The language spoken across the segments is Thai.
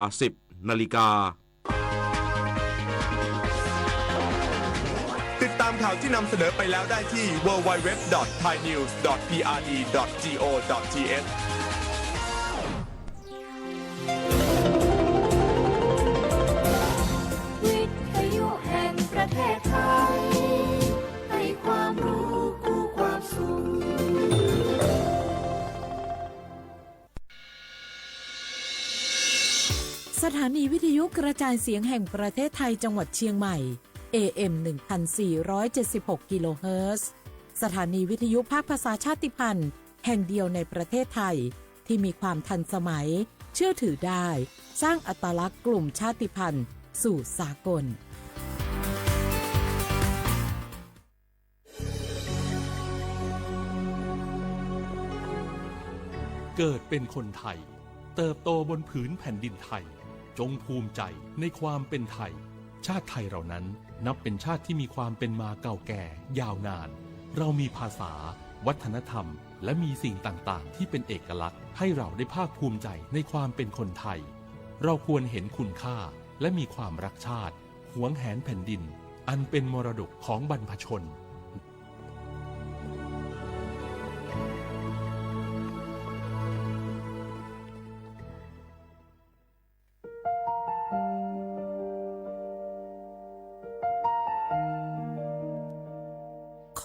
10 นาฬิกาติดตามข่าวที่นำเสนอไปแล้วได้ที่ www.thainews.prd.go.th วิทยุแห่งประเทศไทยให้ความรู้คู่ความสุขสถานีวิทยุกระจายเสียงแห่งประเทศไทยจังหวัดเชียงใหม่ AM 1476 กิโลเฮิรตซ์สถานีวิทยุภาคภาษาชาติพันธุ์แห่งเดียวในประเทศไทยที่มีความทันสมัยเชื่อถือได้สร้างอัตลักษณ์กลุ่มชาติพันธุ์สู่สากลเกิดเป็นคนไทยเติบโตบนผืนแผ่นดินไทยจงภูมิใจในความเป็นไทยชาติไทยเรานั้นนับเป็นชาติที่มีความเป็นมาเก่าแก่ยาวนานเรามีภาษาวัฒนธรรมและมีสิ่งต่างๆที่เป็นเอกลักษณ์ให้เราได้ภาคภูมิใจในความเป็นคนไทยเราควรเห็นคุณค่าและมีความรักชาติหวงแหนแผ่นดินอันเป็นมรดกของบรรพชน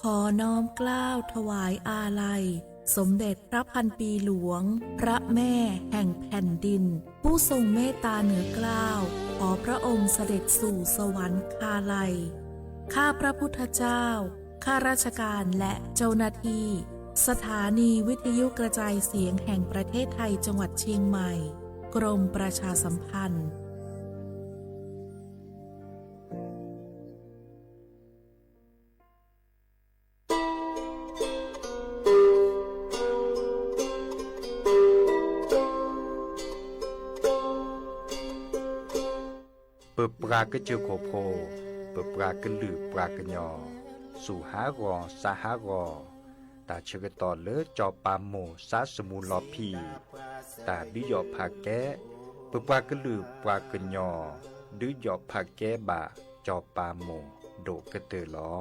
ขอน้อมเกล้าถวายอาลัยสมเด็จพระพันปีหลวงพระแม่แห่งแผ่นดินผู้ทรงเมตตาเหนือเกล้าขอพระองค์เสด็จสู่สวรรคาลัยข้าพระพุทธเจ้าข้าราชการและเจ้าหน้าที่สถานีวิทยุกระจายเสียงแห่งประเทศไทยจังหวัดเชียงใหม่กรมประชาสัมพันธ์เปิดปรากระเจียวโคโพเปิดปรากระหลือปรากระยอสู่หากอสาหากอตาเชกตอเลอจอปามโมสาสมูลอพีตาดิยอผาแกเปิดปรากระหลือปรากระยอดิยอผาแกบะจอปามโมโดกระเตอลอ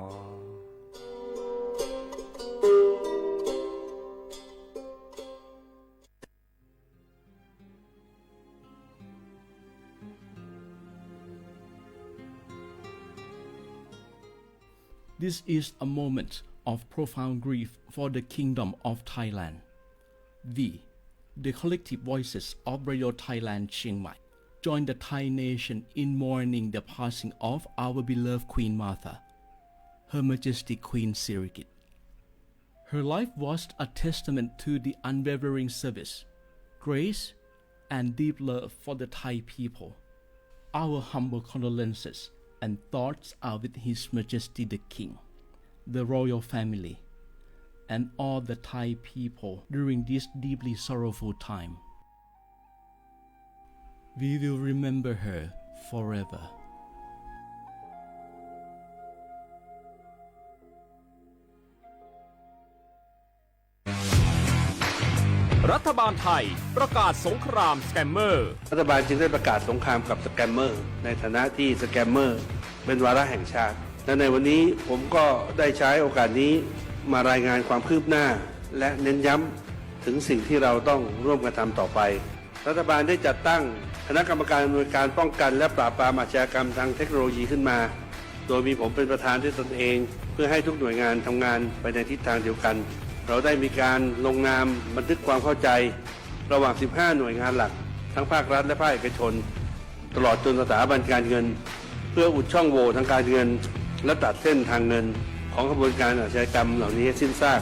This is a moment of profound grief for the Kingdom of Thailand. We, the collective voices of Radio Thailand Chiang Mai, join the Thai nation in mourning the passing of our beloved Queen Martha, Her Majesty Queen Sirikit. Her life was a testament to the unwavering service, grace, and deep love for the Thai people. Our humble condolences and thoughts are with His Majesty the King, the royal family, and all the Thai people during this deeply sorrowful time. We will remember her forever.รัฐบาลไทยประกาศสงครามสแกมเมอร์รัฐบาลจึงได้ประกาศสงครามกับสแกมเมอร์ในฐานะที่สแกมเมอร์เป็นวาระแห่งชาติและในวันนี้ผมก็ได้ใช้โอกาสนี้มารายงานความคืบหน้าและเน้นย้ำถึงสิ่งที่เราต้องร่วมกันทำต่อไปรัฐบาลได้จัดตั้งคณะกรรมการอำนวยการป้องกันและปราบปรามอาชญากรรมทางเทคโนโลยีขึ้นมาโดยมีผมเป็นประธานด้วยตนเองเพื่อให้ทุกหน่วยงานทำงานไปในทิศทางเดียวกันเราได้มีการลงนามบันทึกความเข้าใจระหว่าง 15 หน่วยงานหลักทั้งภาครัฐและภาคเอกชนตลอดจนสถาบันการเงินเพื่ออุดช่องโหว่ทางการเงินและตัดเส้นทางเงินของกระบวนการอาชญากรรมเหล่านี้ให้สิ้นซาก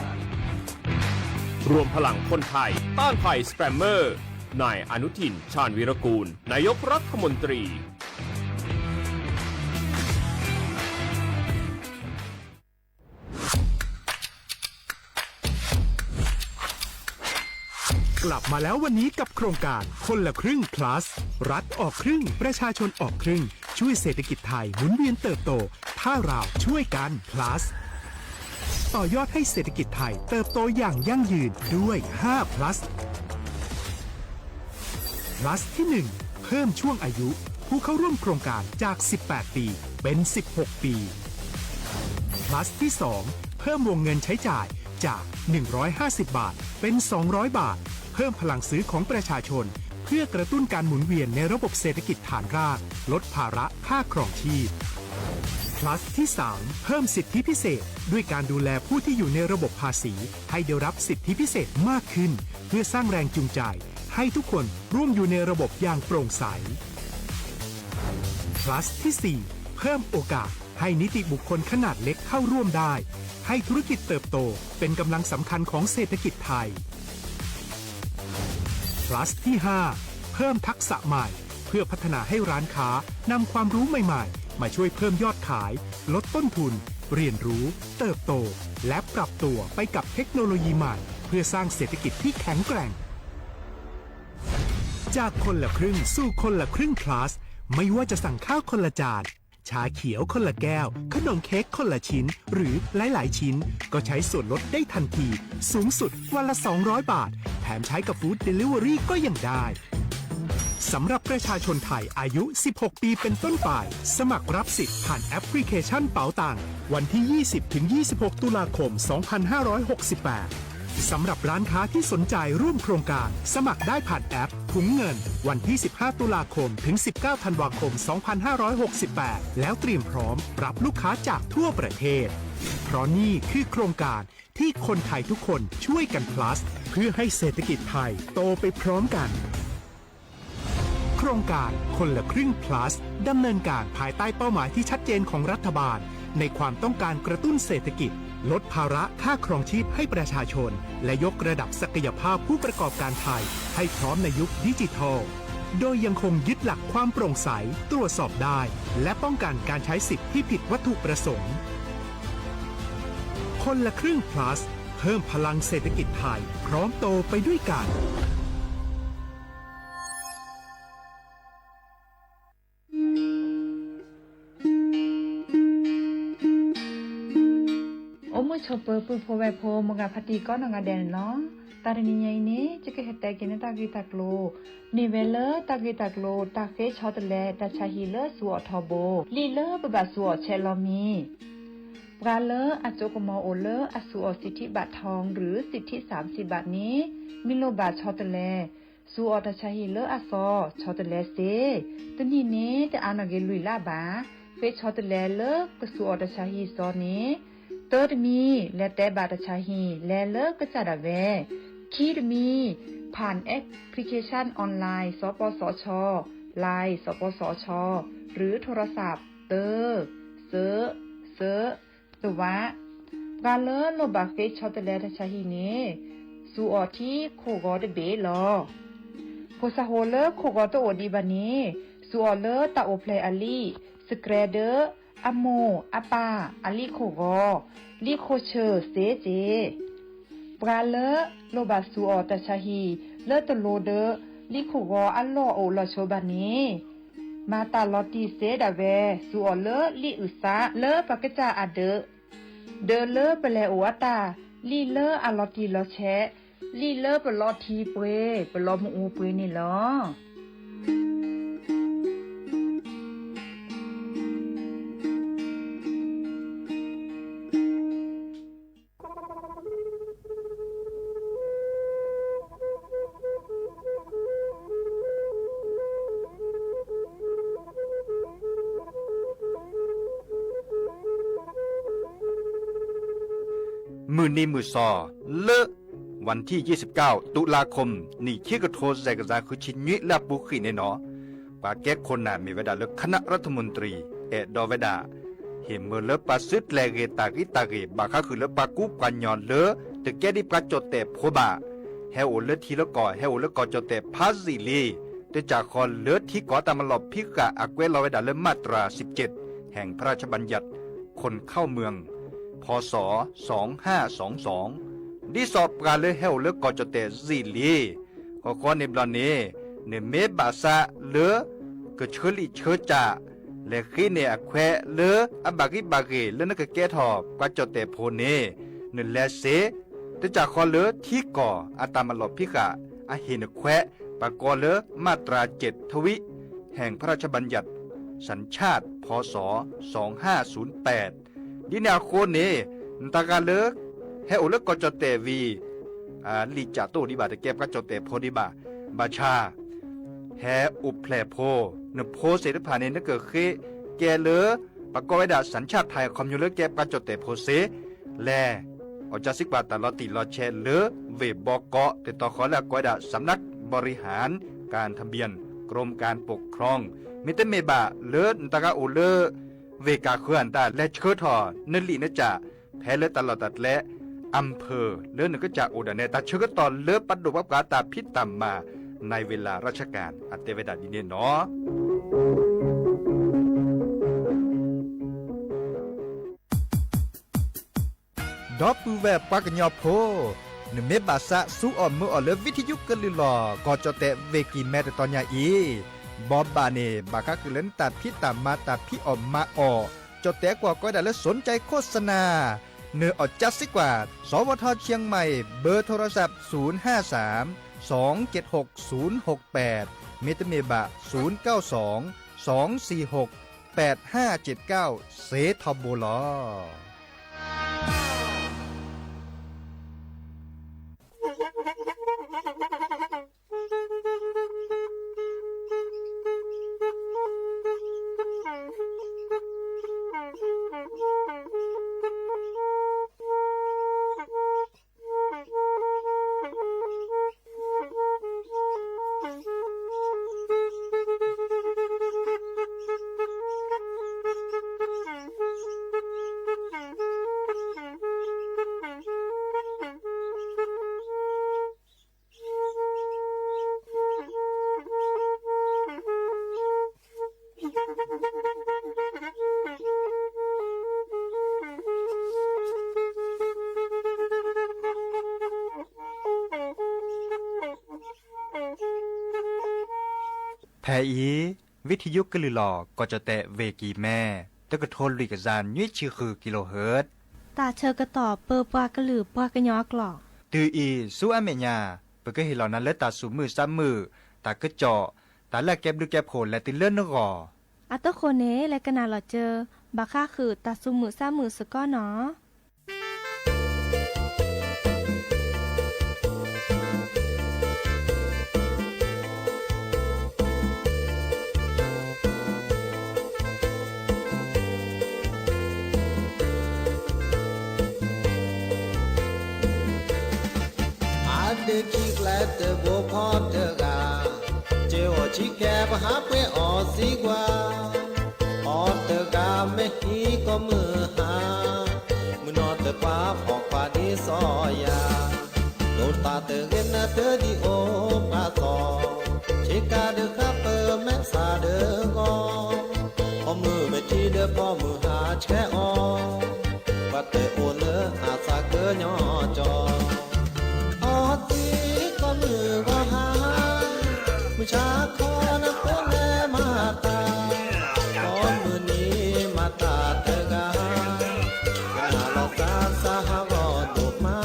รวมพลังคนไทยต้านภัยสแกมเมอร์นายอนุทินชาญวีรกูลนายกรัฐมนตรีกลับมาแล้ววันนี้กับโครงการคนละครึ่ง plus รัฐออกครึ่งประชาชนออกครึ่งช่วยเศรษฐกิจไทยหมุนเวียนเติบโตถ้าเราช่วยกัน plus ต่อยอดให้เศรษฐกิจไทยเติบโตอย่างยั่งยืนด้วย5 plus plus ที่1เพิ่ พิ่มช่วงอายุผู้เข้าร่วมโครงการจาก 18 ปีเป็น 16 ปี plus ที่ 2 เพิ่มวงเงินใช้จ่ายจาก 150 บาทเป็น 200 บาท เพิ่มพลังซื้อของประชาชนเพื่อกระตุ้นการหมุนเวียนในระบบเศรษฐกิจฐานรากลดภาระค่าครองชีพ plus ที่ 3 เพิ่มสิทธิพิเศษด้วยการดูแลผู้ที่อยู่ในระบบภาษีให้ได้รับสิทธิพิเศษมากขึ้นเพื่อสร้างแรงจูงใจให้ทุกคนร่วมอยู่ในระบบอย่างโปร่งใส plus ที่ 4 เพิ่มโอกาสให้นิติบุคคลขนาดเล็กเข้าร่วมได้ให้ธุรกิจเติบโตเป็นกำลังสำคัญของเศรษฐกิจไทย plus ที่ 5 เพิ่มทักษะใหม่เพื่อพัฒนาให้ร้านค้านำความรู้ใหม่ๆมาช่วยเพิ่มยอดขายลดต้นทุนเรียนรู้เติบโตและปรับตัวไปกับเทคโนโลยีใหม่เพื่อสร้างเศรษฐกิจที่แข็งแกร่งจากคนละครึ่งสู่คนละครึ่ง plus ไม่ว่าจะสั่งข้าวคนละจานชาเขียวคนละแก้วขนมเค้กคนละชิ้นหรือหลายๆชิ้นก็ใช้ส่วนลดได้ทันทีสูงสุดวันละ200 บาทแถมใช้กับฟู้ดเดลิเวอรี่ก็ยังได้สำหรับประชาชนไทยอายุ 16 ปีเป็นต้นไปสมัครรับสิทธิ์ผ่านแอปพลิเคชันเป๋าตังวันที่ 20-26 ตุลาคม 2568 สำหรับร้านค้าที่สนใจร่วมโครงการสมัครได้ผ่านแอปถุงเงินวันที่ 15 ตุลาคมถึง 19 ธันวาคม 2568 แล้วเตรียมพร้อมรับลูกค้าจากทั่วประเทศเพราะนี่คือโครงการที่คนไทยทุกคนช่วยกัน plus เพื่อให้เศรษฐกิจไทยโตไปพร้อมกันโครงการคนละครึ่ง plus ดำเนินการภายใต้เป้าหมายที่ชัดเจนของรัฐบาลในความต้องการกระตุ้นเศรษฐกิจลดภาระค่าครองชีพให้ประชาชนและยกระดับศักยภาพผู้ประกอบการไทยให้พร้อมในยุคดิจิทัลโดยยังคงยึดหลักความโปร่งใสตรวจสอบได้และป้องกันการใช้สิทธิที่ผิดวัตถุประสงค์คนละครึ่ง plus เพิ่มพลังเศรษฐกิจไทยพร้อมโตไปด้วยกันชอปเปอร์ปูโพเวโพมงาพัตีก็นงาแดนเนาะตาดนี้ยัยนี้จะเกิดแต่กินตากีตากโลนิเวลตากีตากโลตาเฟชอตแลตาชาฮีเลสัวทอโบลีเลบบะสัวเชลอมีปราเลอจกมอโอเลอสัวสิทธิบัตรทองหรือสิทธิ30 บาทนี้มิโลบาชอตแลสัวตาชาฮีเลอซอชอตแลเซตนี้นี้จะอานเกลุยลาบาเฟชอตแลเลกสัวตาชาฮีซอนี้เติร์ดมีและแต่บาตชาฮีและเลิกก็จะดาเวคีดมีผ่านแอปพลิเคชันออนไลน์สปสชไลน์สปสชหรือโทรศัพท์เตอร์เซอตัววะกาเลโลบาเฟชอตเลตชาฮีนี้สูออที่โคกอดเบลอโพสาโฮเลโคกอตโอดีบานี้สูออเลตาโอเพลอลีสเกรเดอร์อโมอปาอลิโคกอลิโคเชอร์เซเจปราเลโลบาสูออตชาฮีเลตโลเดลิโคกออัลโลโอลโชบานีมาตาลอติเซดาเวสูออเลลิอุซาเลปะกะจาอเดเลเปเลโอตาลีเลอลอติลอแชลีเลเปลอทีเปเปลอมอูเปนี่ลอมือนี้มือซอเลอะวันที่ 29 ตุลาคมนี่คิกระโทษใจกระจาคือชินยิลาบุขีเนเนาะปาแก้คนน่ะมีเวลาเลือกคณะรัฐมนตรีดอเวดาเห็นเมื่อเลือกปาซึดแลเกตากิบาคาคือเลือกปากุปัญญอนเลือตึกแก้ดิปาจดแต่โพบาเฮโอเลือทีละก่อเฮโอเลือกก่อจดแต่พาซิลีแต่จากคอนเลือที่ก่อตามมาหลบพิกะอักเวลอเวดาเลือมาตรา 17 แห่งพระราชบัญญัติคนเข้าเมืองพศ 2522ดิสอบการเลเฮลเลกอจเตซิลีก็ในบลเนเนเมบาซาเลกเชลิเชจาเลขีเนอแควเลอบากิบาเกเลนกแกทอกว่าจเตโพเนเนเลเซแต่จากคอเลที่ก่ออาตามลบพิกะอาเฮนแควปากอเลมาตรา7ทวิ แห่งพระราชบัญญัติสัญชาติพศ2508ดินาโคเนตากาเลิกให้โอเลิกกจเตวีลีจ่าโตดิบาตะเก็บกจเตโพดิบาบาชาแฮอุแพลโพเนโพเสดผ่านเนเกิดเคแกเลอประกอบไว้ดาสัญชาติไทยคอมยูเลอร์เก็บกจเตโพเสแลอจาสิกบาตลอติลอแชเลอเวบอกเกาะติดต่อขอและกอยดาสำนักบริหารการทะเบียนกรมการปกครองมิเตเมบะเลิศตากาโอเลอเวกาเคลื่อนตาและเชิดทอนลีนจ่าแพ้เลิศตลอดตัดและอำเภอเลิศนึกจ่าโอดาเนตาเชิดตอนเลิศปัดดุวับกาตาพิษต่ำมาในเวลาราชการอัตเตเวดาดิเนเนาะดอปูแวปากญอโพนเมบาสะสู้ออมมือออเลวิทยุกะลิลอกอจเตเวกีแมตตอนยาอีบอบบาเนบากะกึเลนตัดพิตามมาตัดพิออมมาออจดแต่กว่าก็ได้และสนใจโฆษณาเนื้ออดจัดสิกว่าสวทเชียงใหม่เบอร์โทรศัพท์053 276 068เมตเมบะ092 246 8579เซทอโบลอแพอีวิทยุกลือหลอก็จะแตะเวกีแม่ตะกะโทนลุยกะจานยุ้ยชื่อคือกิโลเฮิรตซ์ตาเชอกระต่อเปอปากระหลือปากระยอกหลอกตืออีสู้อเมญาเปก็เห็นเหล่านั้นและตาสูมือซ้ำมือตากระเจาะตาแลกแก็บดูแก็บโผลและติเลื่อนนกออัตโคเนและกะนาหลอเจอบาค่าคือตาสูมือซ้ำมือสก้อเนาะde chiclet bo pot ga je o chike ba pe o si gwa o te ga me hi ko mu ha mu no te pa pho pa di so ya do ta te gen na te di o pa so chika de kha pe me sa de go o mu me ti de po mu ha che o pa te o le a sa ke nyo choมือก็หามือชาคอนะเพื่อนแม่มาตาขอมือนี้มาตาเธอกาขณะเราสาสาหารอดดมา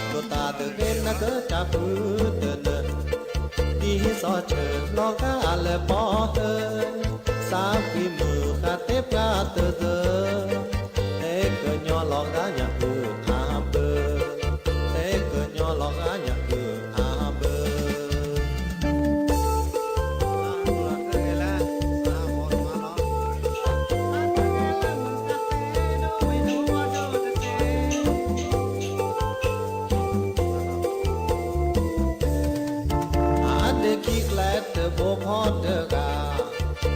โดตาเธอเห็นนะเธอจับมือเดินเดินดีสอเชิญลองกาและปอเธอสาฝีมือขาเทปกาเธอเธอเฮ้เกินยอลองกาอย่าอืออาเบอเฮ้เกินยอลองกาอย่าโบพอเดกา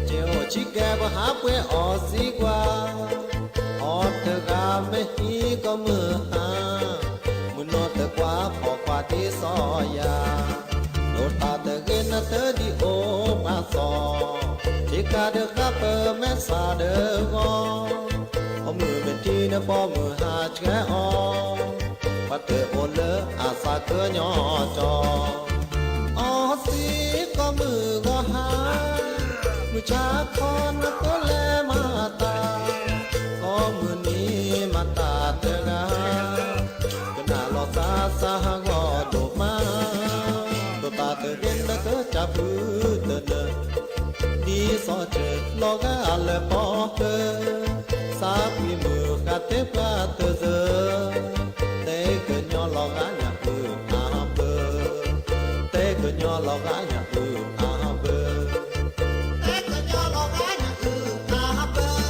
เจ้าชิแกบหาเปออสิกว่าออเดกาไม่ฮีก็มือหามุนอเดกว่าพอกว่าที่ซอยาโนตาเดเกนเตดิโอมาซอชิกาเดกาเปแม่ซาเดกอพอมือเป็นที่นะพอมือหาแกออปัดเตโอเลอาซาเกยอจอออสิก็มือก็หามือชาคอนก็แลมาตาก็มือนี้มาตาเตกาก็น่าหลอกสาหางอดมาตัวตาเตเห็นนะก็จับมือเดิน อเจอลอกาเลปอเตสาปีมือกาเตปลาเตเซเตกญอลอกาญาปืออาเบเตกญอลอกาญาปืออาเบเตกญอลอกาญาปืออาเบ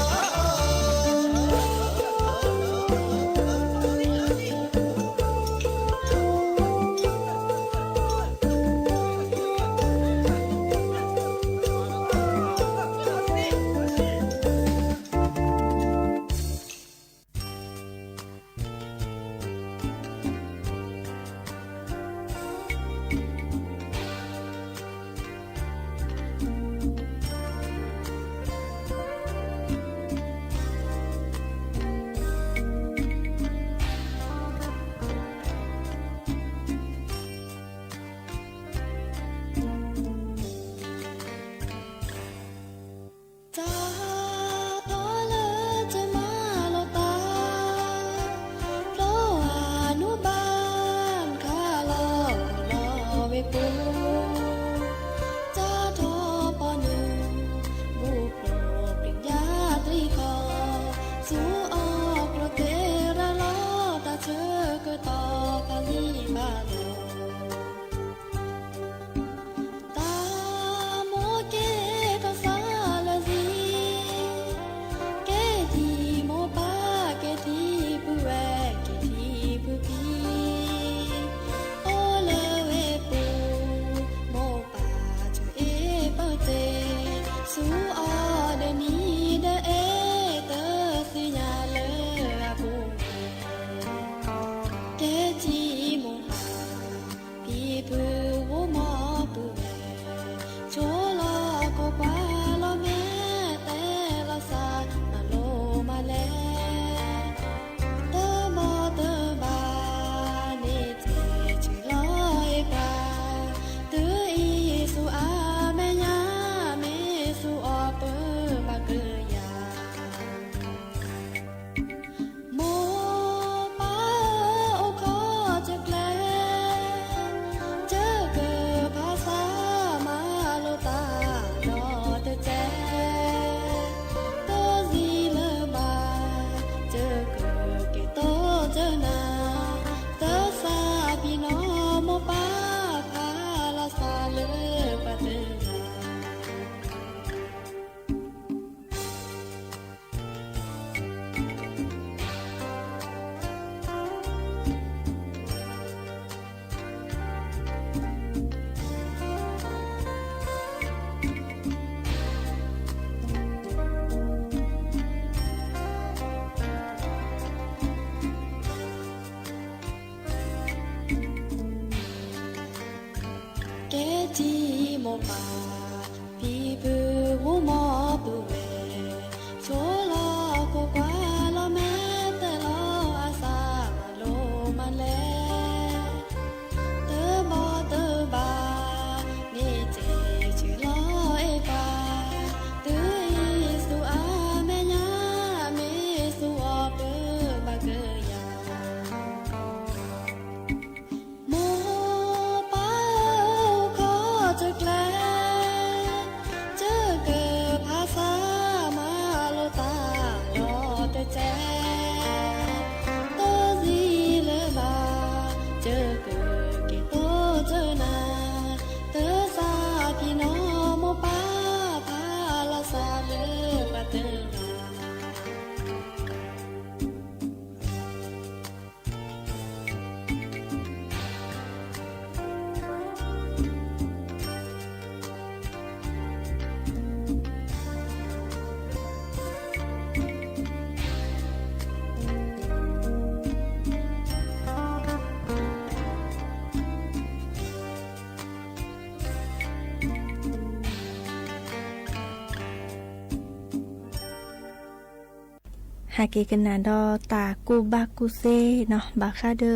หาเกกันนาดอตากูบากูเซเนาะบาคาเดอ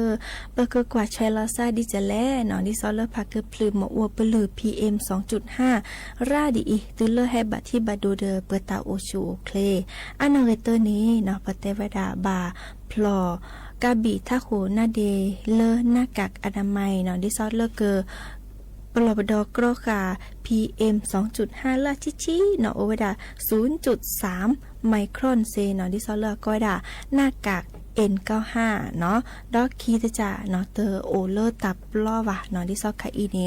เบอร์เกกว่าใช้ลาซาดิจะแลเนาะดิซอลเลอร์พักเกอพลืมหมออวเปลือ PM 2.5 ราดีอีตือเลอร์ให้บัดที่บัดดูเดอเปิดตาโอชูโอเคอันนเรเตอร์นี้เนาะปะเตวดาบาพลอกาบีท่าโขนาเดเลอหน้ากากอนามัยเนาะดิซอลเลอร์เกอ ปลอบดอกรอกา PM 2.5 ละชิเนาะโอเวดา 0.3 ไมครอนเซเนาะดิซอลเลอร์ก็ดาหน้ากาก N95 เนาะดอกคีตจ่าเนาะเตอโอเลอร์ตับล้อวะเนาะดิซอคาอีเน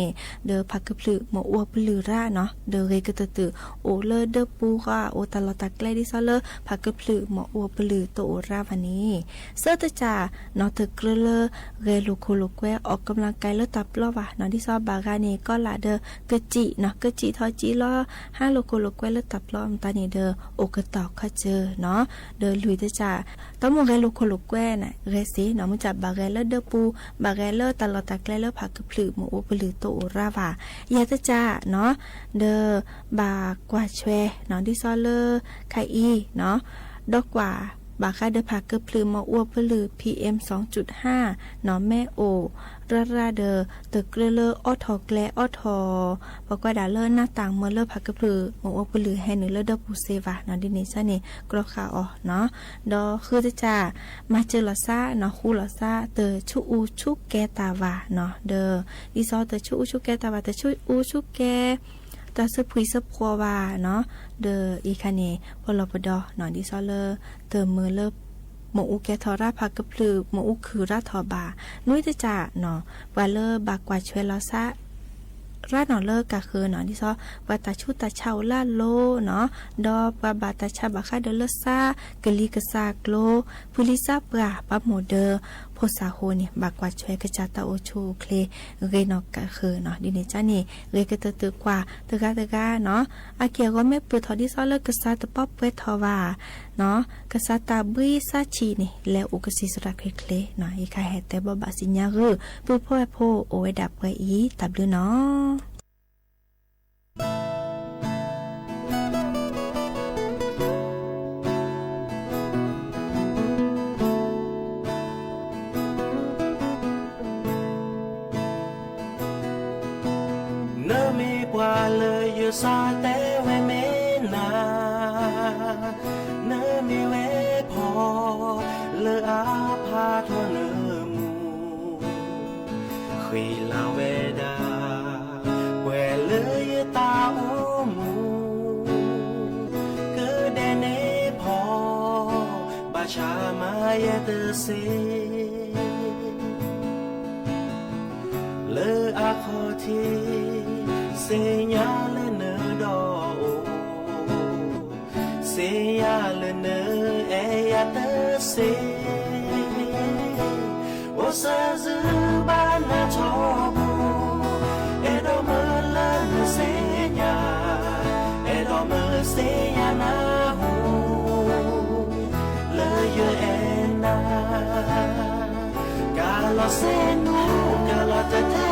เดอพักกะพลือหมออัวปลือร่าเนาะเดอเรกะตะตือโอเลอร์เดอปูก็โอตลอตักแลดิซอลเลอร์พักกะพลือหมออัวปลือโตราวันนี้เซอร์ตจ่าเนาะเตอเกลเลอร์เรโลโคโลแควออกกำลังกายเลอตับล้อวะเนาะดิซอบากาเนก็ละเดอกะจิเนาะกะจิทอจิล้อ5โลโคโลแควเลอตับล้อมตาเนเดอโอกะตอกคะเจอเนาะเดอลุยตจ่าตอมเรโลโคโลแควน่ะเรซีเนาะมันจะบาเรลเลอร์เดอปูบาเรลเลอร์ตลอดตะแกลเลอร์ผักกะพลือหมูปลือโตราวายาตะจาเนาะเดอบากว่าแชเนาะดิซอเลอร์ไคอีเนาะดอกกว่าบาคาเดผักกะพลือมาอ้วปลือ PM 2.5 เนาะแม่โอราเดอตะเกลเลอร์ออทอแกลออทอบอกว่าดาเลอร์หน้าต่างเมื่อเลอผักกะพลือหมูอ้วปลือให้เนื้อเลอเดอปูเซวาเนาะดิเนซ่านี่กรอขาออเนาะดอคือจะจ่ามาเจอลอซ่าเนาะคูลอซ่าเตอชูอูชูแกตาวาเนาะเดอดิซอเตอชูอูชูแกตาวาเตอชูอูชูแกตาเซพุยเซพัววาเนาะเดออีคาเนพลปดอเนาะดิซอเลอเตอมือเลอหมูอุแกทอราพักกะพลือหมูอุคือราทอบานุ้ยจะจ่าเนาะวาเลอบากว่าช่วยลอซ่าราหนอเลิกกะคือเนาะที่ซอวาตาชุตาเชาลาโลเนาะดอบาบาตาชาบาคาเดลซากะลีกะซากโลพุลิซาปราปะโมเดอโพซาโฮเนี่ยบากว่าช่วยกะจาตาโอชูเคลเรนอกกะคือเนาะดิเนจ้านี่เรกะตะกว่าตะกาเนาะอาเกียก็ไม่ปือทอที่ซอเลิกกะซาตะป๊อปเวทอวาเนาะกะซาตาบุยซาชีนี่แล้วอุกสิสระเคลเนาะอีคาแฮแต่บ่บาสิญญาคือปือพ่อโพโอไว้ดับไว้อีตับลือเนาะเลยอยู่ซาแต่เวเมนาเนมีเวพอเลออาพาทอเนมูคุยลาเวดาเวเลยตาอูมูก็เดเนพอบาชามาเยเตเซเลออาคอทีSegnale do Segnale e a te se O sa zu ba na chobu E do me la segna E do me segna na hu Le ye ena Calo se nu calo te te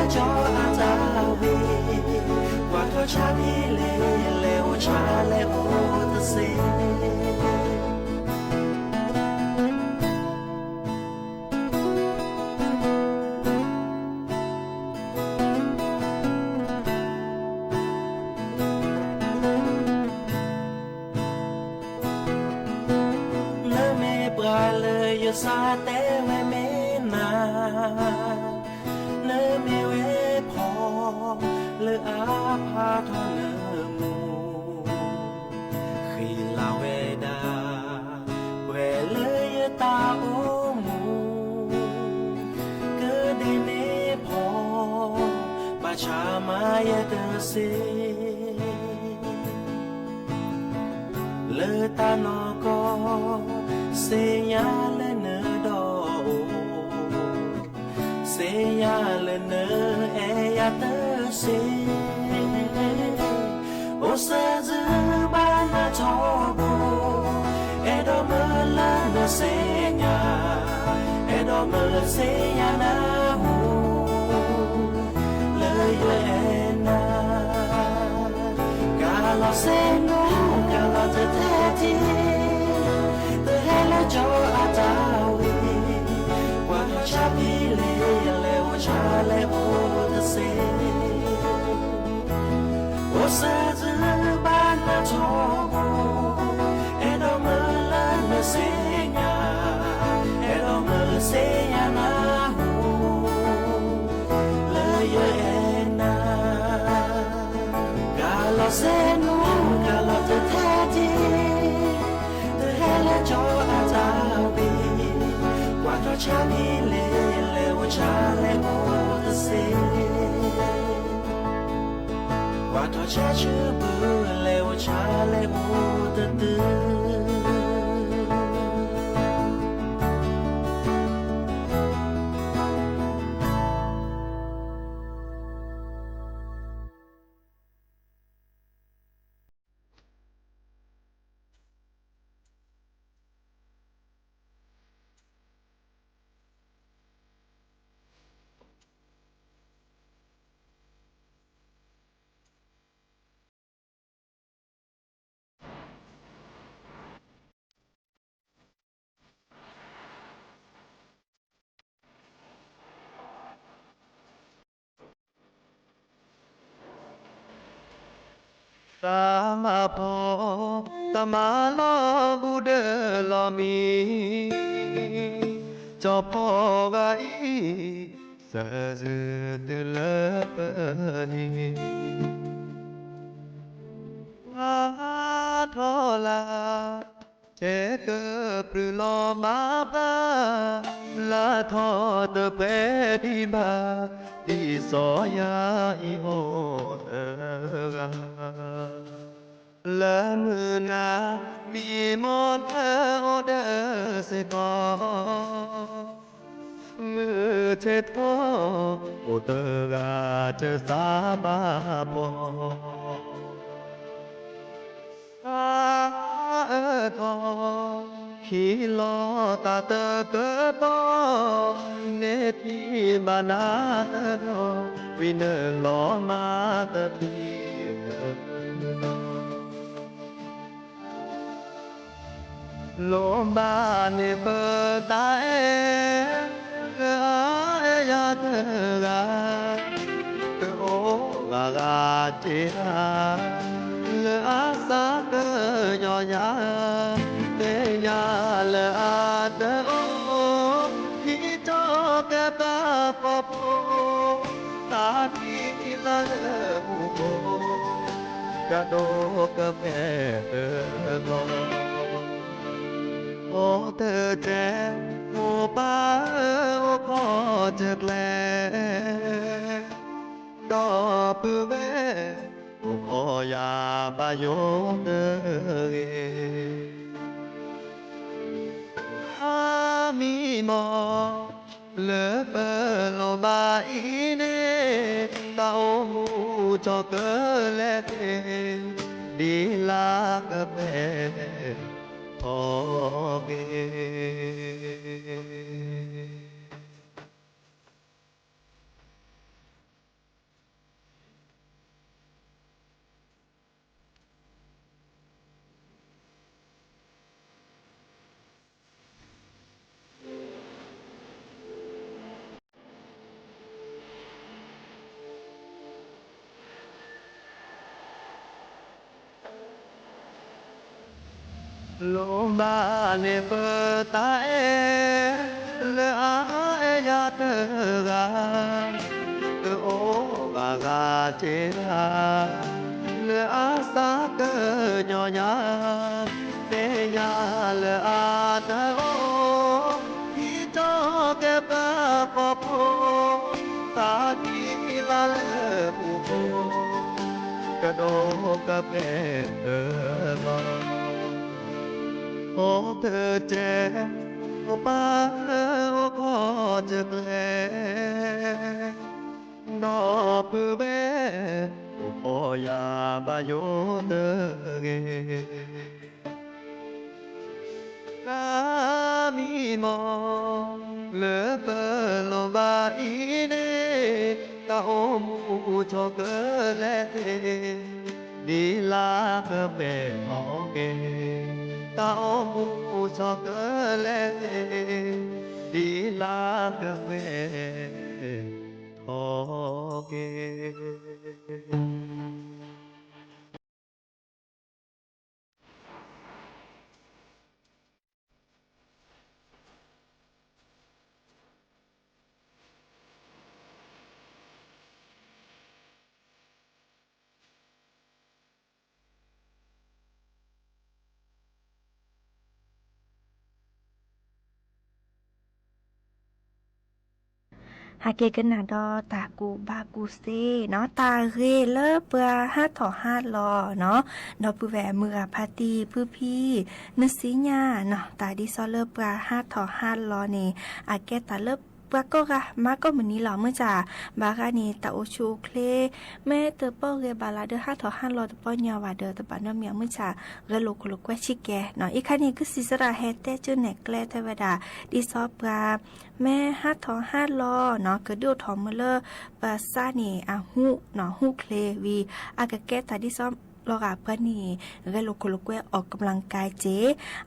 cho ta vi qua thua cha đi lê ô cha lê ô ta se nơ me bra le yo sa te we me naเนมีเวพอเลออาพาทอเนมูขีลาเวดาเวเลยตาโอมูก็ได้เนพอบาชามาเยเตเซเลอตานอก็เสียเลเนดอSegnale e a te se O se zu ba na chobu E do me la na segna E do me segna na hu Le yo ena Calo se nu calo te te ti Te hele jo atawi Qua cha pi le cha le o de se o se zu ba na chobu e do me la na segna e do me segna na hu เส้นนู้กะลอเธอแท้จริงเธอให้และจออาจารย์ปีกว่าเราชาดีเลวชาเลโมเตเซกว่าเราชาชื่อบือเลวชาเลโมเตตือตามาพอตามาลอบูเดลอมีจอพอกะอีสะซึตเลนีอาทอลาเจเกปรือลอมาบาลาทอเตเปดีบาที่สอยาอีโอเอละมือนามีมอนเอโอเดเสกอมือเททอโอเตกาเจสาบาปอทอขีลอตาเตเกตอเนทีบานาเตโนวินเนลอมาเตทีโลบาเนเปตาเอยาเตกาเตโอกากาเจราเลอาสาเกยอยาเตยาเลอาเตโอที่จอแกบาปอโปตาทีลาเลหูโกกะโดกะแม่เอโลโอเธอแจโอป้าโอขอจะแกลดอปือแม่โอขอยาบายโเตเกอามีมอเลเปโลบาอีเนตาโอมูจอเกเลเตดีลากะเปโอเกโลมาเนเปตาเอเลอาเอยาเตกาเตโอกากาเจราเลอาสาเกญอยาเตยาเลอาเตโอที่จอแกบาปอโปตาทีลาเลปูโปกะโดกะเปเอโลโอเธอเจโอป้าโอขอจะแกลดอปือเบโอขอยาบายโยเตเกกามีมอเลเปโลบาอีเนตาโอมูชอเกเลเตดีลากะเปโอเกตาโอมูชอเกเลดีลากะเวโอเก หาเกกันนาดอตากูบากูเซเนาะตาเรเลเปือ5ถอ5ลอเนาะดอปือแหวมือพาตีพื้พี่นสิญาเนาะตาดิซอเลเปือ5ถอ5ลอนี่อาแกตาเลปะก็กะมาก็เหมือนนี้หรอเมื่อจ่าบากานี่ตาโอชูเคลแม่เตอป้อเរបาลาเดอ5ถอ5ลอตป้อยาวาเดอตะปานเมียเมื่อจ่าเรโลโคโลกวชิแกเนาะอีคันนี้คือสิสระเฮเตจื้อแหนกแกลเทวดาดิซอปราแม่5ถอ5ลอเนาะกระดูทอมเลอปาซานี่อาฮูเนาะฮูเคลวีอากะแกตาดิซอลอกาเพื่อนนี่เรโลโคโลกวยออกกำลังกายเจ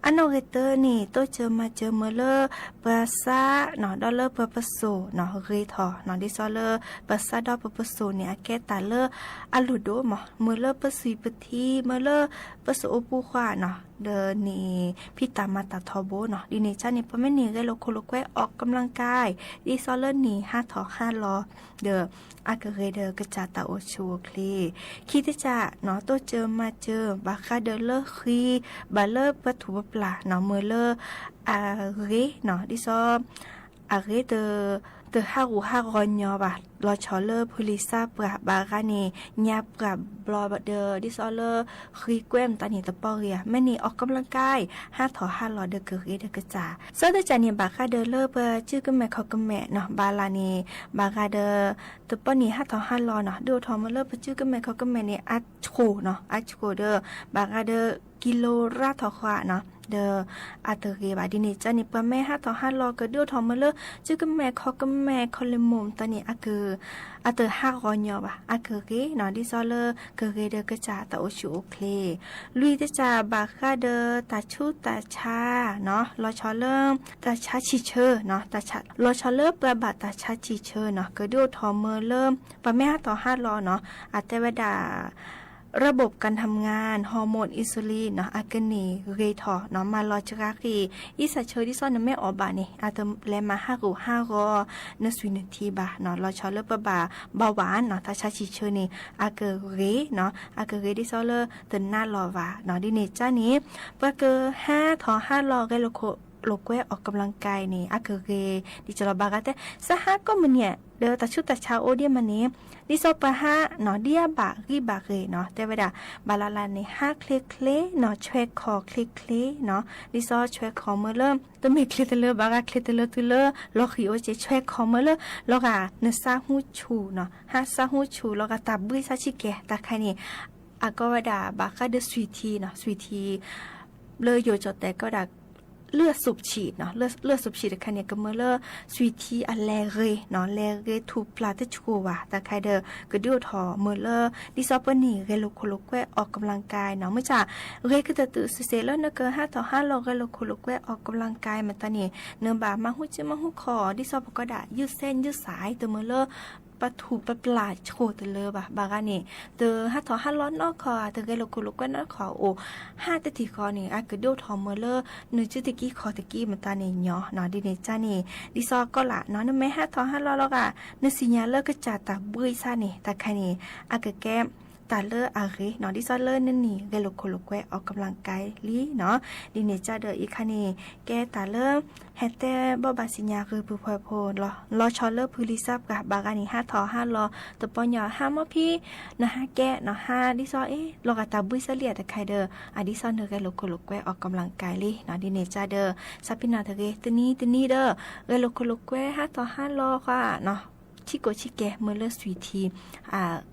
อันโนเรเตอร์นี่โตเจอมาเจอเมเลอร์ปาซาเนาะดอลเลอร์เปอร์ปโซเนาะเรทอเนาะดิซอเลอร์ปาซาดอเปอร์ปโซเนี่ยอาแกตาเลอร์อาลูโดมเมเลอร์เปอร์ซีปทีเมเลอร์เปอร์โซโอปูควาเนาะเดนี่พี่ตามาตาทอโบเนาะดิเนจ้านี่ปะแม่นี่เรโลโคโลกวยออกกำลังกายดิซอเลอร์นี่5ถอ5ลอเดออากเรเดอกระจาตาโอชูคลีคิดจะเนาะโตเจอมาเจอบาคาเดเลอร์คีบาเลอร์ปะถูปลาเนาะเมเลอร์อาเรเนาะดิซออาเรเดอฮารูฮารอนยอบะลอชอเลอร์พูลิซาปราบากานีญาปราบลอเดอดิซอเลอร์คีแกวมตานีตะปอเรียแม่นี่ออกกำลังกาย5ถอ5ลอเดอเกเรเดอกระจาซอเดจานี่บาคาเดเลอร์เปชื่อกึมแม่เขากึมแม่เนาะบาลานีบาคาเดตะปอนี่5ถอ5ลอเนาะดูทอมเลอร์ปชื่อกึมแม่เขากึมแม่นี่อัดโชเนาะอัดโชเดอบาคาเดกิโลราทอควาเนาะเดออาเตเกบาดิเนจานี่ปะแม่5ถอ5ลอกระดูทอมเลอร์ชื่อกึมแม่เขากึมแม่คอเลมมตานี่อะเกอาเต5รอนยอบะอะเกเรเนาะดิซอเลอร์เกเรเดอกระจาตาโอชูโอเคลุยตะจาบาคาเดตาชูตาชาเนาะลอชอเลอร์ตาชาชิเชอเนาะตาชาลอชอเลอร์ปะบาตาชาชิเชอเนาะกระดูทอมเริ่มปะแม่5ต่อ5ลอเนาะอาเตวดาระบบการทำงานฮอร์โมนอินซูลินเนาะอากนีเรทอเนาะมาลอจราคีอิสาเชอดิซอนไม่ออบานี่อาตแลมา5รอนสวินทีบาเนาะลอชอเลปะบาเบาหวานเนาะถ้าชาชิเชอนี่อากเรเนาะอากเรดิซอเลตนหน้ารอวาเนาะดิเนจ้านี้ปะเก5ถอ5รอเกโลโคโลกเวออกกำลังกายนี่อากเรดิจลบากาเตสหะก็มันเนี่ยเดอตาชุตาชาโอเดียมันนี้ดิโซปะฮะเนาะเดียบารีบาเรเนาะแต่เวลาบาลาลาใน5คลิกเคลเนาะช่วยคอคลิกเคลเนาะดิโซช่วยคอเมื่อเริ่มตมีคลิตเลบากาคลิตเลตุเลลอคิโอเจช่วยคอเมื่อเริ่มลอกาเนซาฮูชูเนาะฮาซาฮูชูลอกาตาบุยซาชิเกะตาใครนี่อากวดาบาคาเดสวีทีเนาะสวีทีเลยโยจอแต่ก็ดาเลือดสูบฉีดเนาะเลือดสูบฉีดคันเนี่ยก็เมื่อเลือสวีทีอันแลเรเนาะแลเรทูปลาตะชูว่ะแต่ใครเดอกระดูทอเมื่อเลือดิซอปนี่เรโลโคโลกเวออกกำลังกายเนาะเมื่อจ้าเรก็จะตื่นเสร็จแล้วเนอะเกิน5ต่อ5โลเรโลโคโลกเวออกกำลังกายมันตอนนี้เนื้อบามาหูจิ้มมาหูคอดิซอปก็ได้ยืดเส้นยืดสายแต่เมื่อเลือปะถูปะปลาโชตเลยบะบากานี่เตอ5ถอ5ร้อนนอกคอเตอเกโลโคโลกวนนอกคอโอ5ตะติคอนี่อากระโดทอมเมเลอร์นึจิตะกี้คอตะกี้มันตานี่หยอเนาะดิเนจานี่ดิซอก็ละเนาะนแม่5ถอ5ร้อนแล้วก็นึสิญาเลอก็จะตาบุยซานี่ตาใครนี่อากะแก้ตาเลออาเรเนาะดิซอเลอนั่นนี่เกโลโคโลกวออกกำลังกายลีเนาะดิเนจาเดออีคันนี่แกตาเลอแฮเตบ่บาสิญาคือผู้พอยโพลอชอเลอพูลิซับกับบากานี่5ถอ5ลอตะปอนยอ5มอพี่นะฮะแกเนาะ5ดิซอลอกาตาบุยซะเลียแต่ใครเดออดิซอเนอเกโลโคโลกวออกกำลังกายลีเนาะดิเนจาเดอซับปินาเทเกตนี่เด้อเกโลโคโลกว5ถอ5ลอค่ะเนาะชิโกชิแกเมื่อเลสวีที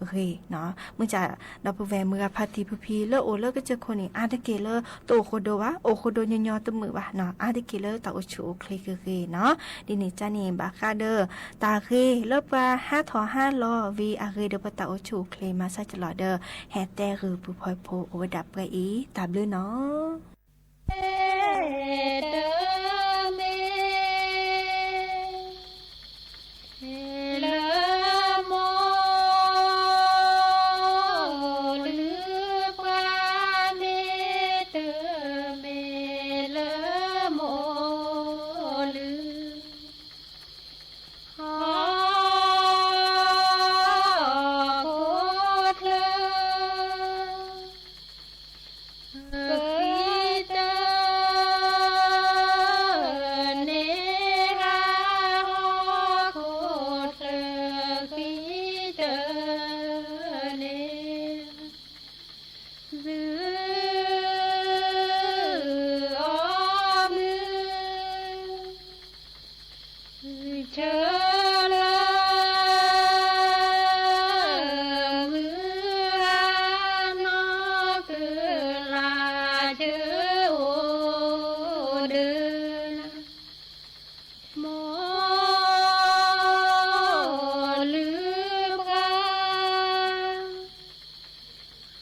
เรเนาะเมื่อจะดับแวเมื่อพาติพีเลโอเลก็เจอคนนี้อาเดเกเลโตโคโดวะโอโคโดยอตมือวะเนาะอาเดเกเลตาโอชูเคลเกเรเนาะดิเนจานี่บาคาเดอตาเรเลปา5ถอ5ลอวีอาเรเดปตาโอชูเคลมาซาจลอเดอแฮแต่รือผู้พอยโพโอดับไปอีตาบลือเนาะเ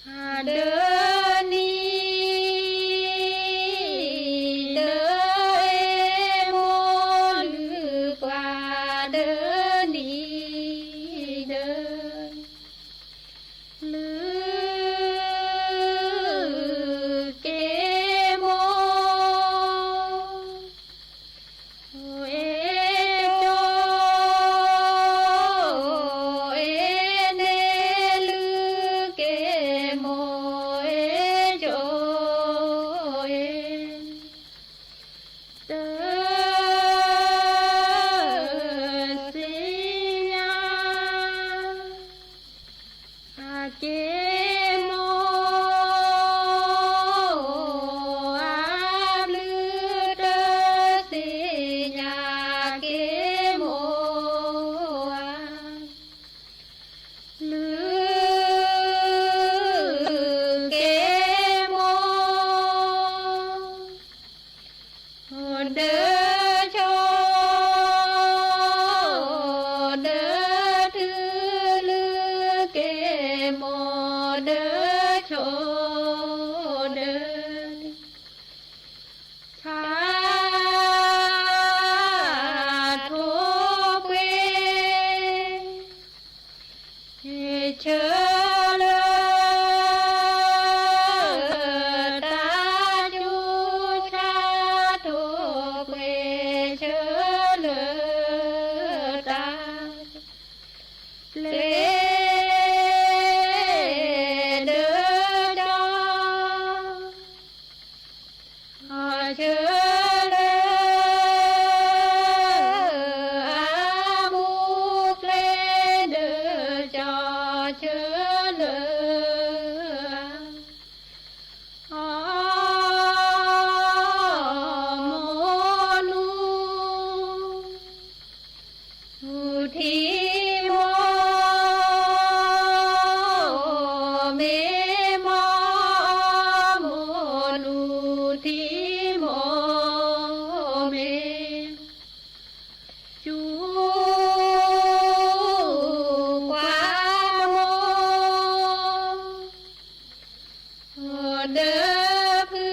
เดินนี้เดินโมลือกว่าเดินนี้เดินลือเกโมเอโจเอเนลือเกโมเอโจเอเดินสิญาอาเกโมอาบลือเดอสิญาเกโมอาลือเกโมเดอโชเดอถือลือเกโมเดอโชเดอชาโทเวเชเลตาจูชาโทเวเชเลตาเลเดอจอเชเลอาบุกเลเดอจอเชเลอาโมนูทีโมเมมอโมนูทีโมเมจูกวาโมเดอพื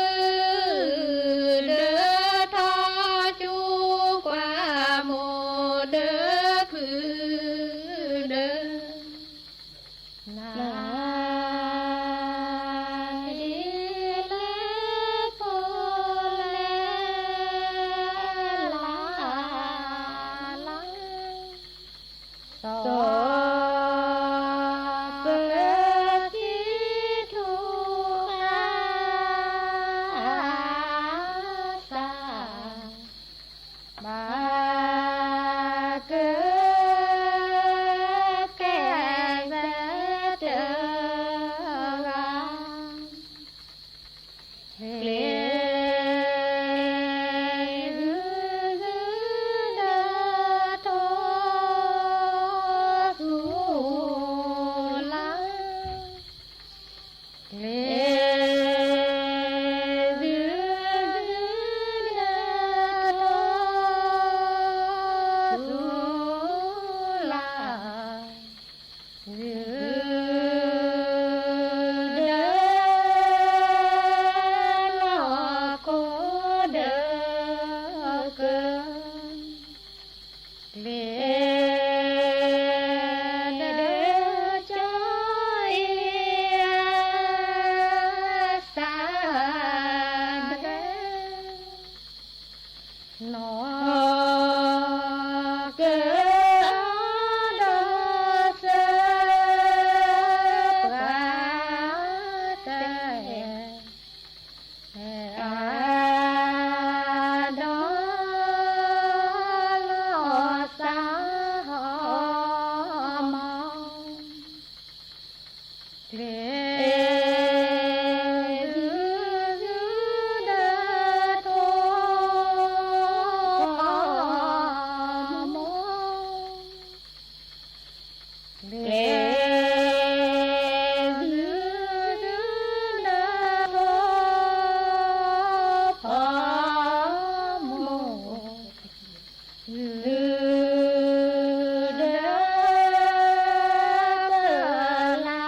อเดอทอจูกวาโมเดอพือเดอลาดิเลโพเลลาลาโซเปกิทุคาสาบาเกแก่แเดราเลเดโทสุลาเลเดโทสุลาเดลอโคเดเกเลเดจอยสาเดลอเกเดเสปราเตอาดอลอสาหอมเลเดโทโมเลเดโทพอโมลือเดลา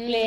เล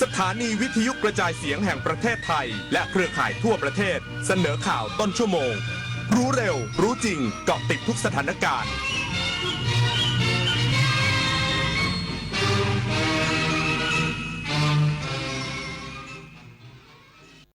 สถานีวิทยุกระจายเสียงแห่งประเทศไทยและเครือข่ายทั่วประเทศเสนอข่าวต้นชั่วโมงรู้เร็วรู้จริงเกาะติดทุกสถานการณ์